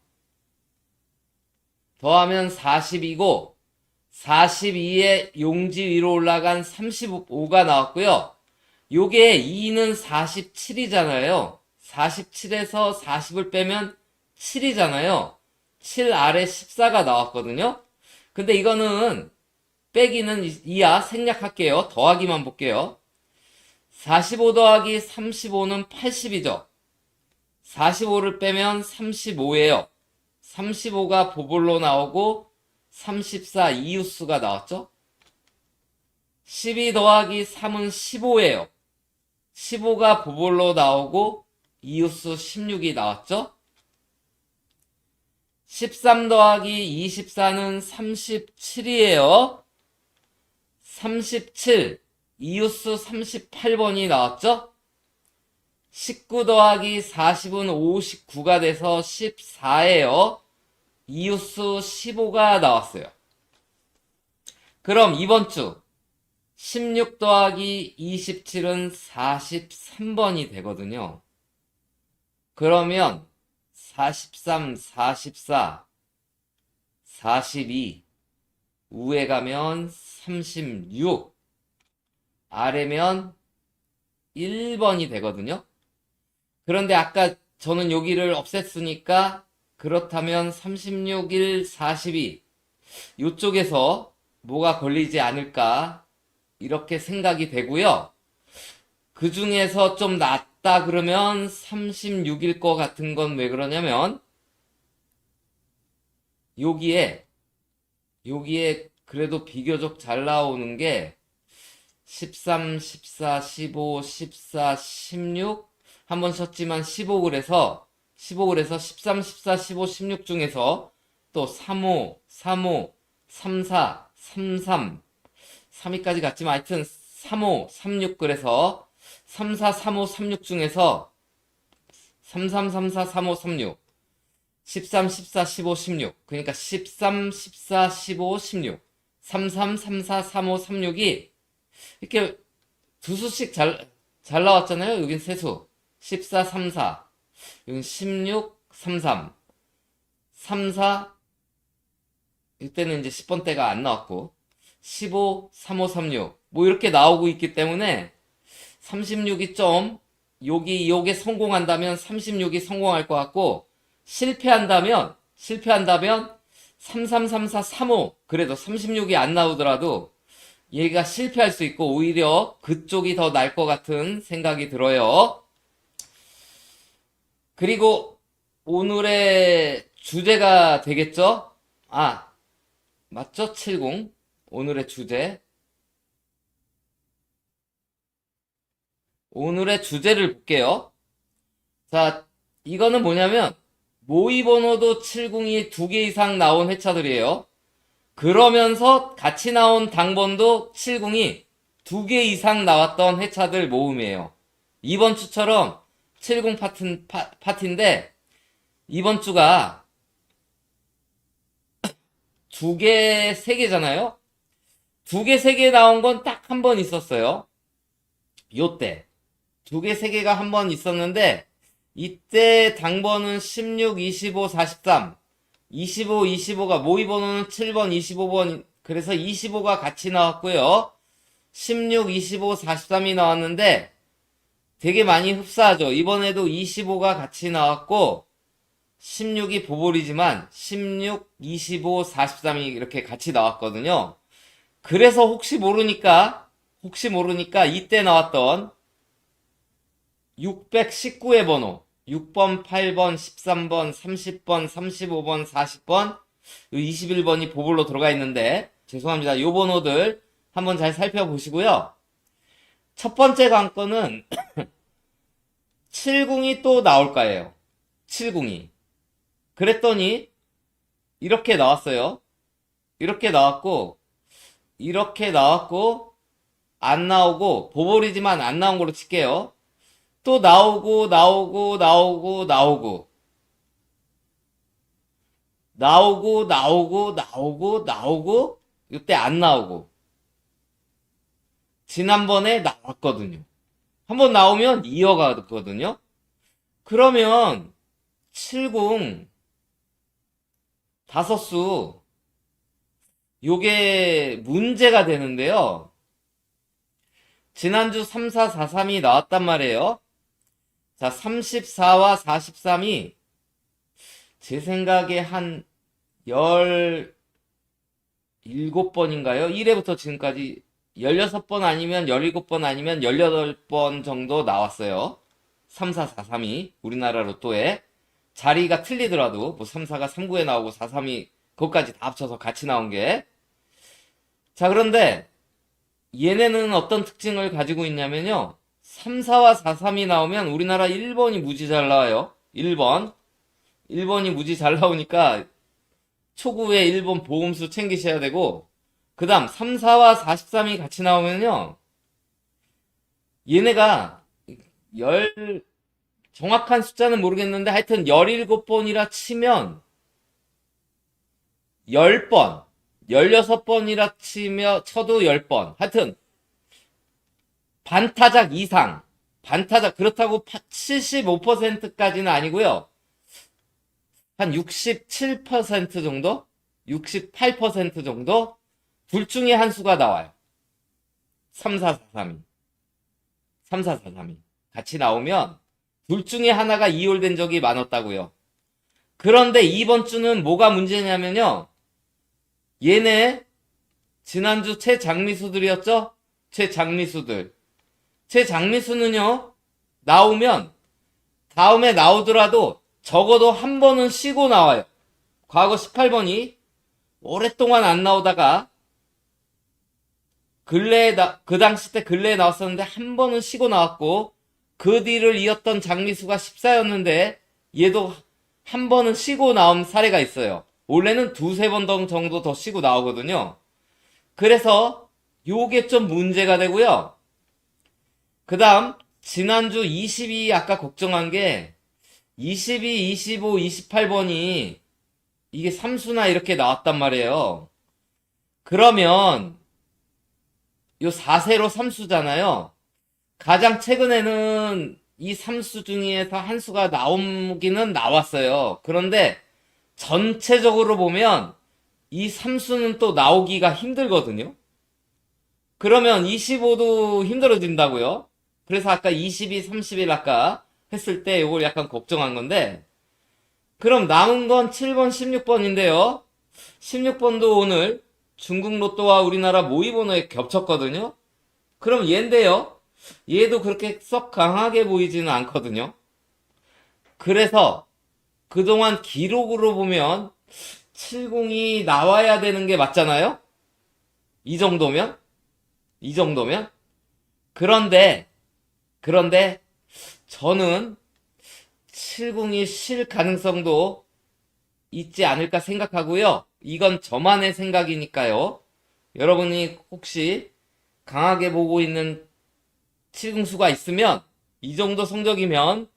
더하면 42고, 42에 용지 위로 올라간 35가 나왔고요. 요게 2는 47이잖아요. 47에서 40을 빼면 7이잖아요. 7 아래 14가 나왔거든요. 근데 이거는 빼기는 이야 생략할게요. 더하기만 볼게요. 45 더하기 35는 80이죠. 45를 빼면 35예요. 35가 보볼로 나오고 34 이웃수가 나왔죠. 12 더하기 3은 15예요. 15가 보볼로 나오고 이웃수 16이 나왔죠. 13 더하기 24는 37이에요. 37, 이웃수 38번이 나왔죠? 19 더하기 40은 59가 돼서 14예요. 이웃수 15가 나왔어요. 그럼 이번 주 16 더하기 27은 43번이 되거든요. 그러면 43, 44, 42, 우에 가면 36, 아래면 1번이 되거든요. 그런데 아까 저는 여기를 없앴으니까 그렇다면 36, 1, 42 이쪽에서 뭐가 걸리지 않을까 이렇게 생각이 되고요. 그 중에서 좀 낫다 그러면 36일 것 같은 건 왜 그러냐면 여기에 그래도 비교적 잘 나오는 게 13, 14, 15, 14, 16 한 번 썼지만 15그래서 13, 14, 15, 16 중에서 또 35, 35, 34, 33, 32까지 갔지만 하여튼 35, 36 그래서 34, 35, 36 중에서 33, 34, 35, 36 13, 14, 15, 16 그러니까 13, 14, 15, 16 33, 34, 35, 36이 이렇게 두 수씩 잘 나왔잖아요. 여긴 세 수. 14, 34. 여긴 16, 33. 34. 이때는 이제 10번대가 안 나왔고. 15, 35, 36. 뭐 이렇게 나오고 있기 때문에 36이 좀 요게 성공한다면 36이 성공할 것 같고 실패한다면 33, 34, 35 그래도 36이 안 나오더라도 얘가 실패할 수 있고 오히려 그쪽이 더 나을 것 같은 생각이 들어요. 그리고 오늘의 주제가 되겠죠? 아, 맞죠? 70. 오늘의 주제. 오늘의 주제를 볼게요. 자, 이거는 뭐냐면 모의 번호도 70이 2개 이상 나온 회차들이에요. 그러면서 같이 나온 당번도 70이 2개 이상 나왔던 회차들 모음이에요. 이번 주처럼 70 파티인데 이번 주가 2개, 3개잖아요? 2개, 3개 나온 건 딱 한 번 있었어요. 요때. 2개, 3개가 한 번 있었는데 이때 당번은 16, 25, 43 25, 25가 모의 번호는 7번, 25번 그래서 25가 같이 나왔고요. 16, 25, 43이 나왔는데 되게 많이 흡사하죠. 이번에도 25가 같이 나왔고 16이 보볼이지만 16, 25, 43이 이렇게 같이 나왔거든요. 그래서 혹시 모르니까 이때 나왔던 619의 번호 6번, 8번, 13번, 30번, 35번, 40번, 21번이 보볼로 들어가 있는데 죄송합니다. 요 번호들 한번 잘 살펴보시고요. 첫 번째 관건은 70이 또 나올까예요. 70이. 그랬더니 이렇게 나왔어요. 이렇게 나왔고 안 나오고 보볼이지만 안 나온 걸로 칠게요. 또 나오고 이때 안 나오고 지난번에 나왔거든요. 한번 나오면 이어가거든요. 그러면 70 다섯수 요게 문제가 되는데요. 지난주 3, 4, 4, 3이 나왔단 말이에요. 자, 34와 43이 제 생각에 한 17번인가요? 1회부터 지금까지 16번 아니면 17번 아니면 18번 정도 나왔어요. 3, 4, 4, 3이 우리나라 로또에 자리가 틀리더라도 뭐 3, 4가 3, 9에 나오고 4, 3이 그것까지 다 합쳐서 같이 나온 게. 자, 그런데 얘네는 어떤 특징을 가지고 있냐면요. 3, 4와 4, 3이 나오면 우리나라 1번이 무지 잘 나와요. 1번이 무지 잘 나오니까 초구에 1번 보험수 챙기셔야 되고, 그 다음 3, 4와 43이 같이 나오면요. 얘네가 정확한 숫자는 모르겠는데 하여튼 17번이라 치면 10번, 16번이라 쳐도 10번. 하여튼 반타작 이상. 반타작 그렇다고 75%까지는 아니고요. 한 67% 정도? 68% 정도? 둘 중에 한 수가 나와요. 3, 4, 4, 3이. 3, 4, 4, 3이. 같이 나오면 둘 중에 하나가 이홀된 적이 많았다고요. 그런데 이번 주는 뭐가 문제냐면요. 얘네 지난주 최장미수들이었죠? 최장미수는요. 나오면 다음에 나오더라도 적어도 한 번은 쉬고 나와요. 과거 18번이 오랫동안 안 나오다가 그 당시 때 근래에 나왔었는데 한 번은 쉬고 나왔고, 그 뒤를 이었던 장미수가 14였는데 얘도 한 번은 쉬고 나온 사례가 있어요. 원래는 두세 번 정도 더 쉬고 나오거든요. 그래서 요게 좀 문제가 되고요. 그 다음 지난주 22 아까 걱정한 게 22, 25, 28번이 이게 3수나 이렇게 나왔단 말이에요. 그러면 요 4세로 3수잖아요. 가장 최근에는 이 3수 중에서 한 수가 나오기는 나왔어요. 그런데 전체적으로 보면 이 3수는 또 나오기가 힘들거든요. 그러면 25도 힘들어진다고요. 그래서 아까 22, 31 아까 했을 때 이걸 약간 걱정한 건데, 그럼 남은 건 7번, 16번인데요. 16번도 오늘 중국 로또와 우리나라 모의번호에 겹쳤거든요. 그럼 얘인데요. 얘도 그렇게 썩 강하게 보이지는 않거든요. 그래서 그동안 기록으로 보면 70이 나와야 되는 게 맞잖아요? 이 정도면? 그런데 저는 70이 실 가능성도 있지 않을까 생각하고요. 이건 저만의 생각이니까요. 여러분이 혹시 강하게 보고 있는 70수가 있으면 이 정도 성적이면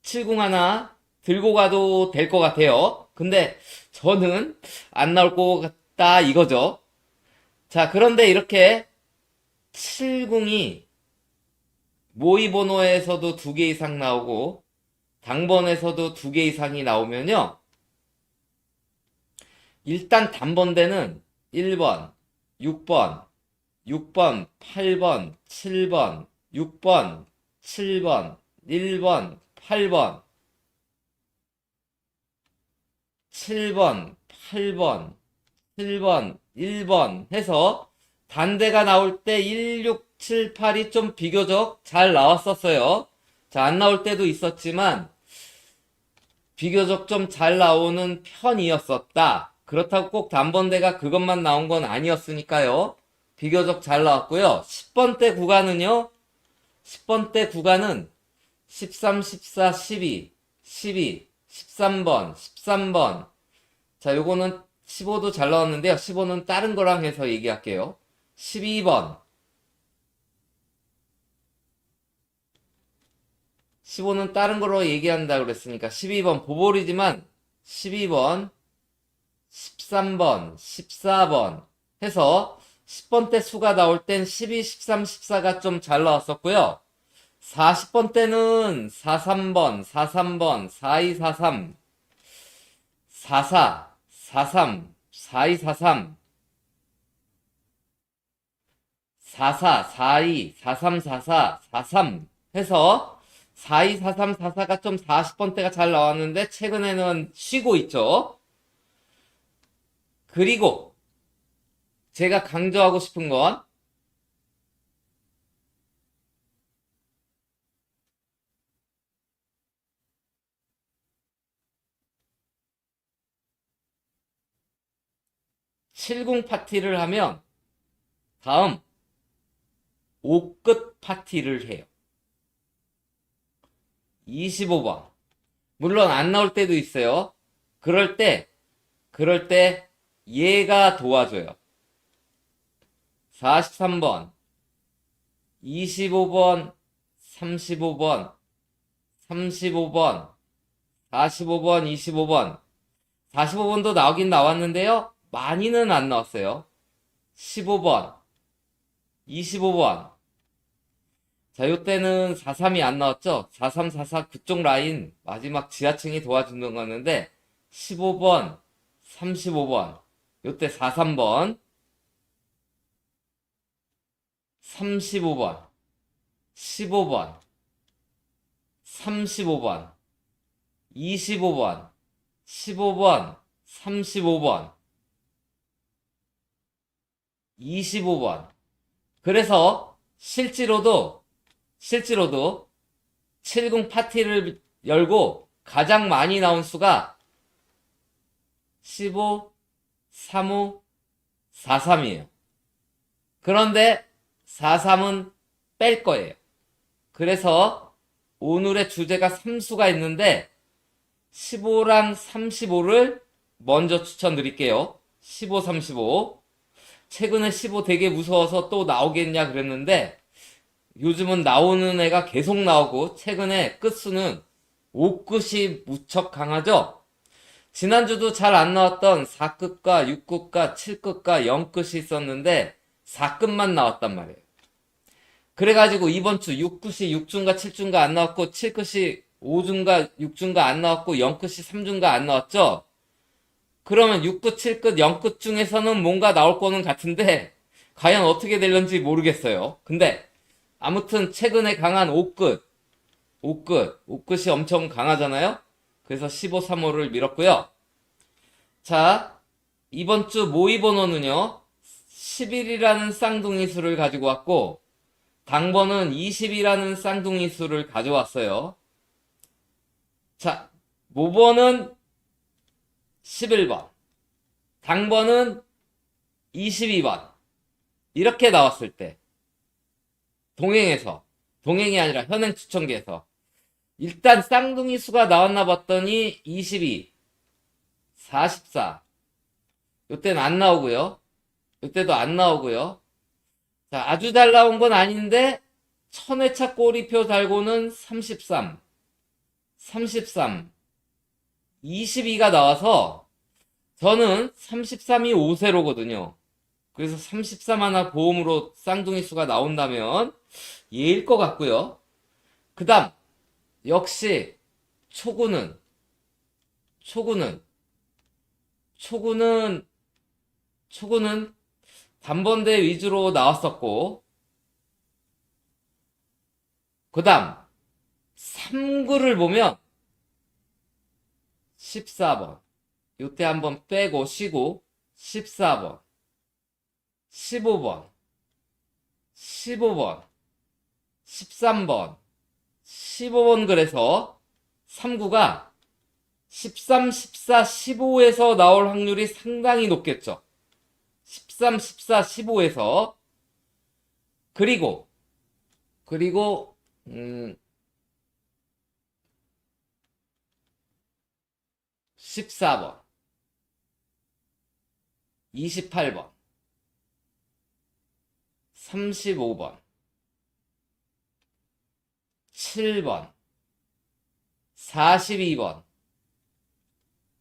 70 하나 들고 가도 될 것 같아요. 근데 저는 안 나올 것 같다 이거죠. 자, 그런데 이렇게 70이 모의번호에서도 2개 이상 나오고 당번에서도 2개 이상이 나오면요. 일단 단번대는 1번, 6번, 8번, 7번, 6번, 7번, 1번, 8번, 7번, 8번, 7번, 1번 해서 단대가 나올 때 1, 6, 7, 8이 좀 비교적 잘 나왔었어요. 자, 안 나올 때도 있었지만 비교적 좀 잘 나오는 편이었었다. 그렇다고 꼭 단번대가 그것만 나온 건 아니었으니까요. 비교적 잘 나왔고요. 10번대 구간은요. 10번대 구간은 13, 14, 12, 13번, 13번. 자, 요거는 15도 잘 나왔는데요. 15는 다른 거랑 해서 얘기할게요. 12번. 15는 다른 거로 얘기한다 그랬으니까 12번 보볼이지만 12번, 13번, 14번 해서 10번대 수가 나올 땐 12, 13, 14가 좀 잘 나왔었고요. 40번 때는 43번, 43번, 4243, 44, 43, 4243, 44, 42, 43, 44, 43 해서 42, 43, 44가 좀 40번 대가 잘 나왔는데 최근에는 쉬고 있죠. 그리고 제가 강조하고 싶은 건 70 파티를 하면 다음 5끝 파티를 해요. 25번. 물론 안 나올 때도 있어요. 그럴 때 얘가 도와줘요. 43번, 25번, 35번, 35번, 45번, 25번. 45번도 나오긴 나왔는데요. 많이는 안 나왔어요. 15번, 25번. 자, 요때는 43이 안 나왔죠? 43, 44 그쪽 라인 마지막 지하층이 도와주는 거였는데 15번, 35번. 요때 43번, 35번, 15번, 35번, 25번, 15번, 35번, 25번. 그래서 실제로도 70 파티를 열고 가장 많이 나온 수가 15, 35, 43이에요. 그런데 43은 뺄 거예요. 그래서 오늘의 주제가 3수가 있는데 15랑 35를 먼저 추천드릴게요. 15, 35. 최근에 15 되게 무서워서 또 나오겠냐 그랬는데 요즘은 나오는 애가 계속 나오고 최근에 끝수는 5끝이 무척 강하죠? 지난주도 잘 안 나왔던 4끝과 6끝과 7끝과 0끝이 있었는데 4끝만 나왔단 말이에요. 그래가지고 이번 주 6끝이 6중과 7중과 안 나왔고 7끝이 5중과 6중과 안 나왔고 0끝이 3중과 안 나왔죠? 그러면 6끝, 7끝, 0끝 중에서는 뭔가 나올 거는 같은데 과연 어떻게 될런지 모르겠어요. 근데 아무튼 최근에 강한 5끝이 엄청 강하잖아요? 그래서 15, 3호를 밀었고요. 자, 이번 주 모의 번호는요. 11이라는 쌍둥이 수를 가지고 왔고 당번은 20이라는 쌍둥이 수를 가져왔어요. 자, 모번은 11번, 당번은 22번. 이렇게 나왔을 때 동행이 아니라 현행 추천기에서 일단 쌍둥이 수가 나왔나 봤더니 22, 44. 요때는 안 나오고요. 요때도 안 나오고요. 자, 아주 잘 나온 건 아닌데 천회차 꼬리표 달고는 33, 33, 22가 나와서 저는 33이 5세로거든요. 그래서 33 하나 보험으로 쌍둥이 수가 나온다면 얘일 것 같고요. 그 다음 역시 초구는 단번대 위주로 나왔었고 그 다음 3구를 보면 14번 요때 한번 빼고 쉬고 14번 15번 15번 13번 15번 그래서 3구가 13, 14, 15에서 나올 확률이 상당히 높겠죠. 13, 14, 15에서 그리고 14번 28번 35번 7번 42번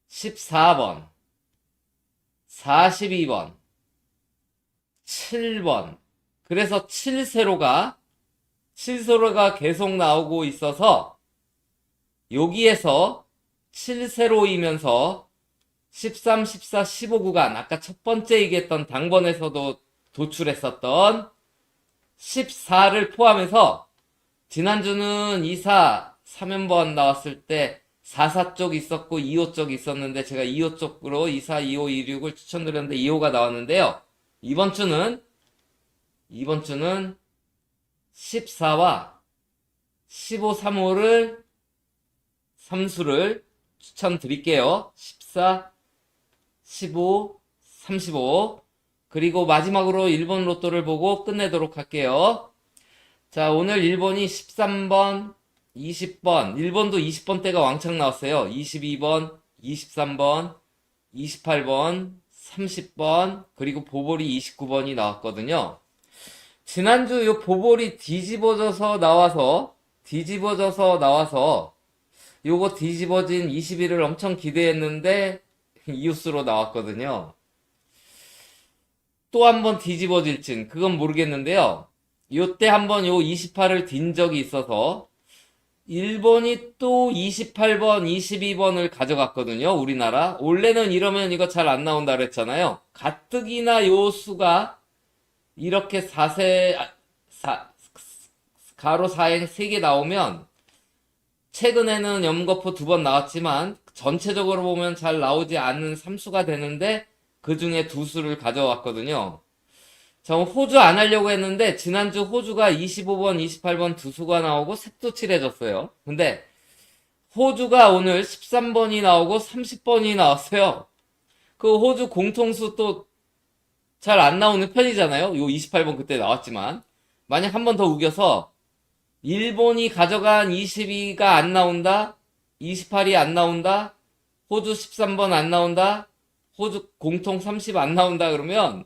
14번 42번 7번 그래서 7세로가 7세로가 계속 나오고 있어서 여기에서 7세로이면서 13, 14, 15 구간, 아까 첫 번째 얘기했던 당번에서도 도출했었던 14를 포함해서 지난주는 24, 3연번 나왔을 때 44 쪽 있었고 25 쪽 있었는데 제가 25 쪽으로 24, 25, 26을 추천드렸는데 25가 나왔는데요. 이번 주는 14와 15, 35를 3수를 추천드릴게요. 14, 15, 35. 그리고 마지막으로 1번 로또를 보고 끝내도록 할게요. 자, 오늘 1번이 13번, 20번, 1번도 20번대가 왕창 나왔어요. 22번, 23번, 28번, 30번, 그리고 보볼이 29번이 나왔거든요. 지난주 요 보볼이 뒤집어져서 나와서 요거 뒤집어진 21을 엄청 기대했는데 이웃수로 나왔거든요. 또 한 번 뒤집어질진 그건 모르겠는데요. 요때 한번 요 28을 딘 적이 있어서 일본이 또 28번, 22번을 가져갔거든요. 우리나라. 원래는 이러면 이거 잘 안 나온다 그랬잖아요. 가뜩이나 요 수가 이렇게 4가로 4에 3개 나오면 최근에는 염거포 2번 나왔지만 전체적으로 보면 잘 나오지 않는 3수가 되는데 그 중에 2수를 가져왔거든요. 저 호주 안 하려고 했는데 지난주 호주가 25번, 28번 2수가 나오고 색도 칠해졌어요. 근데 호주가 오늘 13번이 나오고 30번이 나왔어요. 그 호주 공통수 또 잘 안 나오는 편이잖아요. 요 28번 그때 나왔지만 만약 한 번 더 우겨서 일본이 가져간 22가 안 나온다, 28이 안 나온다, 호주 13번 안 나온다, 호주 공통 30 안 나온다 그러면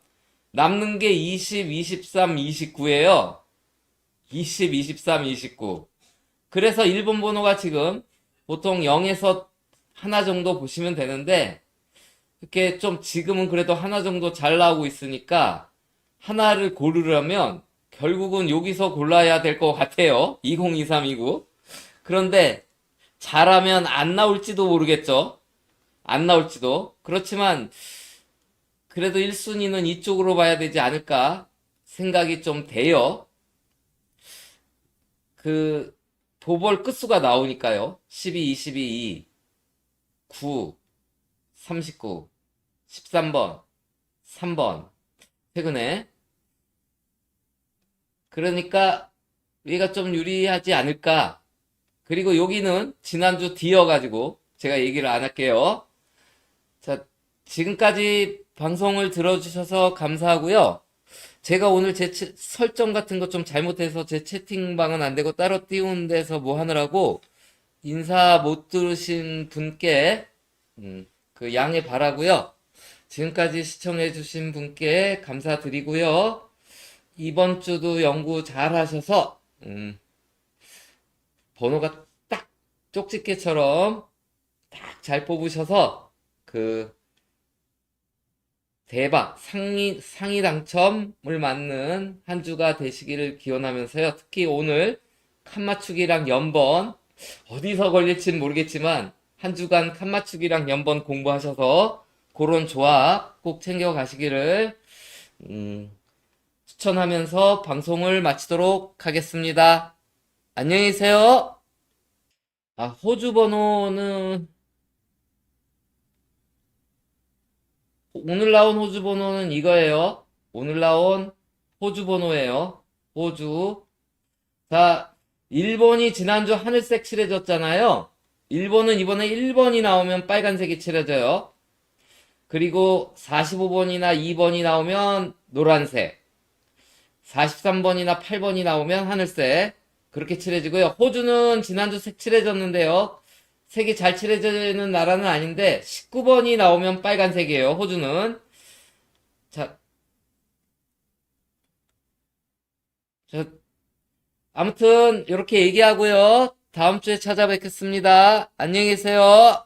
남는 게 20, 23, 29예요. 20, 23, 29. 그래서 일본 번호가 지금 보통 0에서 하나 정도 보시면 되는데 이렇게 좀 지금은 그래도 하나 정도 잘 나오고 있으니까 하나를 고르려면 결국은 여기서 골라야 될 것 같아요. 202329. 그런데 잘하면 안 나올지도 모르겠죠. 안 나올지도. 그렇지만 그래도 1순위는 이쪽으로 봐야 되지 않을까 생각이 좀 돼요. 그 도벌 끝수가 나오니까요. 12, 22, 9, 39, 13번, 3번. 최근에. 그러니까 얘가 좀 유리하지 않을까. 그리고 여기는 지난주 뒤여가지고 제가 얘기를 안 할게요. 자, 지금까지 방송을 들어주셔서 감사하고요. 제가 오늘 제 설정 같은 거 좀 잘못해서 제 채팅방은 안 되고 따로 띄운 데서 뭐 하느라고 인사 못 들으신 분께 그 양해 바라고요. 지금까지 시청해주신 분께 감사드리고요. 이번 주도 연구 잘 하셔서 번호가 딱 쪽집게처럼 딱 잘 뽑으셔서 그 대박 상위 당첨을 맞는 한 주가 되시기를 기원하면서요. 특히 오늘 칸 맞추기랑 연번 어디서 걸릴진 모르겠지만 한 주간 칸 맞추기랑 연번 공부하셔서 그런 조합 꼭 챙겨 가시기를 추천하면서 방송을 마치도록 하겠습니다. 안녕히 계세요. 아, 호주 번호는 오늘 나온 호주 번호는 이거예요. 오늘 나온 호주 번호예요. 호주. 자, 일본이 지난주 하늘색 칠해졌잖아요. 일본은 이번에 1번이 나오면 빨간색이 칠해져요. 그리고 45번이나 2번이 나오면 노란색. 43번이나 8번이 나오면 하늘색. 그렇게 칠해지고요. 호주는 지난주 색 칠해졌는데요. 색이 잘 칠해지는 나라는 아닌데 19번이 나오면 빨간색이에요. 호주는. 자, 아무튼 이렇게 얘기하고요. 다음 주에 찾아뵙겠습니다. 안녕히 계세요.